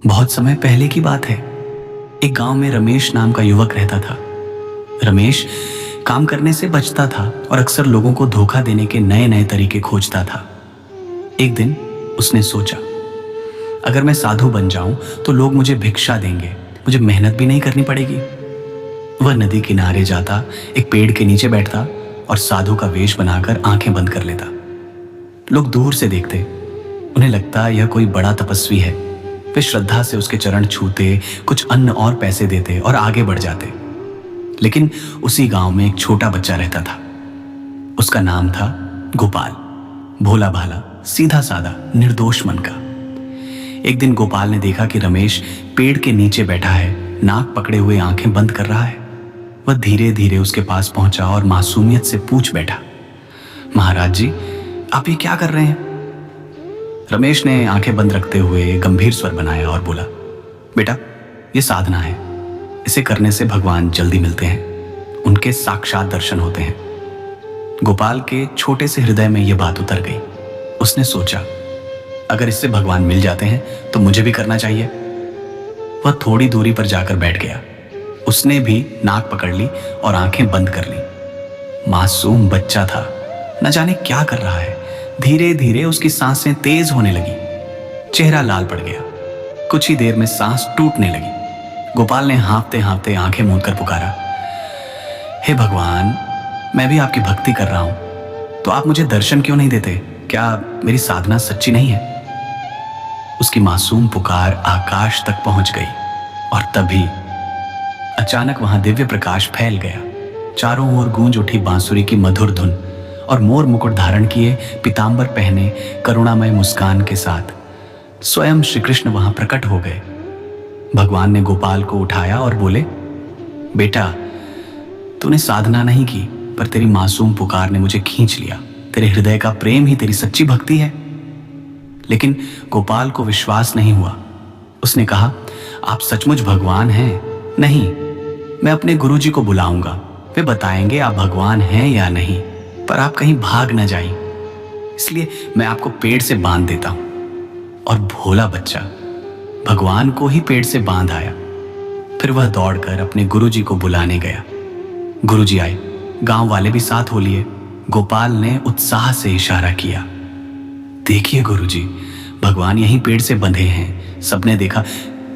बहुत समय पहले की बात है। एक गांव में रमेश नाम का युवक रहता था। रमेश काम करने से बचता था और अक्सर लोगों को धोखा देने के नए नए तरीके खोजता था। एक दिन उसने सोचा, अगर मैं साधु बन जाऊं तो लोग मुझे भिक्षा देंगे, मुझे मेहनत भी नहीं करनी पड़ेगी। वह नदी किनारे जाता, एक पेड़ के नीचे बैठता और साधु का वेश बनाकर आंखें बंद कर लेता। लोग दूर से देखते, उन्हें लगता यह कोई बड़ा तपस्वी है। वे श्रद्धा से उसके चरण छूते, कुछ अन्न और पैसे देते और आगे बढ़ जाते। लेकिन उसी गांव में एक छोटा बच्चा रहता था। उसका नाम था गोपाल। भोला भाला, सीधा साधा, निर्दोष मन का। एक दिन गोपाल ने देखा कि रमेश पेड़ के नीचे बैठा है, नाक पकड़े हुए आंखें बंद कर रहा है। वह धीरे धीरे उसके पास पहुंचा और मासूमियत से पूछ बैठा, महाराज जी, आप ये क्या कर रहे हैं? रमेश ने आंखें बंद रखते हुए गंभीर स्वर बनाया और बोला, बेटा, ये साधना है। इसे करने से भगवान जल्दी मिलते हैं, उनके साक्षात दर्शन होते हैं। गोपाल के छोटे से हृदय में यह बात उतर गई। उसने सोचा, अगर इससे भगवान मिल जाते हैं तो मुझे भी करना चाहिए। वह थोड़ी दूरी पर जाकर बैठ गया। उसने भी नाक पकड़ ली और आंखें बंद कर ली। मासूम बच्चा था, न जाने क्या कर रहा है। धीरे धीरे उसकी सांसें तेज होने लगी, चेहरा लाल पड़ गया। कुछ ही देर में सांस टूटने लगी। गोपाल ने हाँफते हाँफते आंखें मूंदकर पुकारा, हे भगवान, मैं भी आपकी भक्ति कर रहा हूं, तो आप मुझे दर्शन क्यों नहीं देते? क्या मेरी साधना सच्ची नहीं है? उसकी मासूम पुकार आकाश तक पहुंच गई और तभी अचानक वहां दिव्य प्रकाश फैल गया। चारों ओर गूंज उठी बांसुरी की मधुर धुन और मोर मुकुट धारण किए, पीतांबर पहने, करुणामय मुस्कान के साथ स्वयं श्री कृष्ण वहां प्रकट हो गए। भगवान ने गोपाल को उठाया और बोले, बेटा, तूने साधना नहीं की, पर तेरी मासूम पुकार ने मुझे खींच लिया। तेरे हृदय का प्रेम ही तेरी सच्ची भक्ति है। लेकिन गोपाल को विश्वास नहीं हुआ। उसने कहा, आप सचमुच भगवान हैं? नहीं, मैं अपने गुरुजी को बुलाऊंगा, वे बताएंगे आप भगवान हैं या नहीं, पर आप कहीं भाग न जाइए, इसलिए मैं आपको पेड़ से बांध देता हूं। और भोला बच्चा भगवान को ही पेड़ से बांध आया। फिर वह दौड़कर अपने गुरुजी को बुलाने गया। गुरुजी आए, गांव वाले भी साथ हो लिए। गोपाल ने उत्साह से इशारा किया, देखिए गुरुजी, भगवान यहीं पेड़ से बंधे हैं। सबने देखा,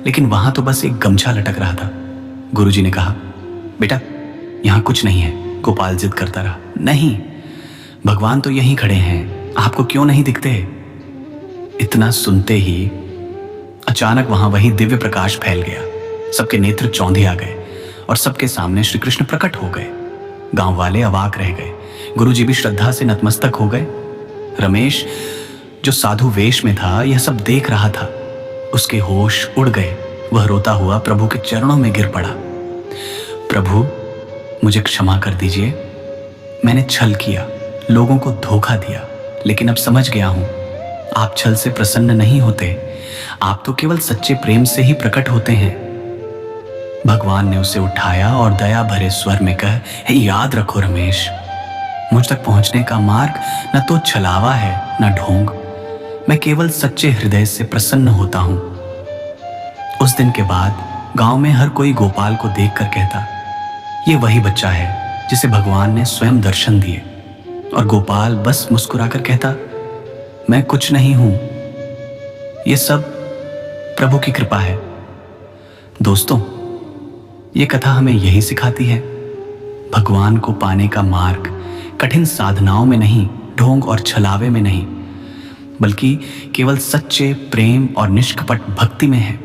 लेकिन वहां तो बस एक गमछा लटक रहा था। गुरुजी ने कहा, बेटा, यहां कुछ नहीं है। गोपाल जिद करता रहा, नहीं, भगवान तो यहीं खड़े हैं, आपको क्यों नहीं दिखते? इतना सुनते ही अचानक वहां वही दिव्य प्रकाश फैल गया। सबके नेत्र चौंधे आ गए और सबके सामने श्री कृष्ण प्रकट हो गए। गांव वाले अवाक रह गए। गुरुजी भी श्रद्धा से नतमस्तक हो गए। रमेश, जो साधु वेश में था, यह सब देख रहा था। उसके होश उड़ गए। वह रोता हुआ प्रभु के चरणों में गिर पड़ा। प्रभु, मुझे क्षमा कर दीजिए। मैंने छल किया, लोगों को धोखा दिया, लेकिन अब समझ गया हूं, आप छल से प्रसन्न नहीं होते, आप तो केवल सच्चे प्रेम से ही प्रकट होते हैं। भगवान ने उसे उठाया और दया भरे स्वर में कहा, हे याद रखो रमेश, मुझ तक पहुंचने का मार्ग न तो छलावा है न ढोंग। मैं केवल सच्चे हृदय से प्रसन्न होता हूं। उस दिन के बाद गांव में हर कोई गोपाल को देखकर कहता, ये वही बच्चा है जिसे भगवान ने स्वयं दर्शन दिए। और गोपाल बस मुस्कुराकर कहता, मैं कुछ नहीं हूं, ये सब प्रभु की कृपा है। दोस्तों, ये कथा हमें यही सिखाती है, भगवान को पाने का मार्ग कठिन साधनाओं में नहीं, ढोंग और छलावे में नहीं, बल्कि केवल सच्चे प्रेम और निष्कपट भक्ति में है।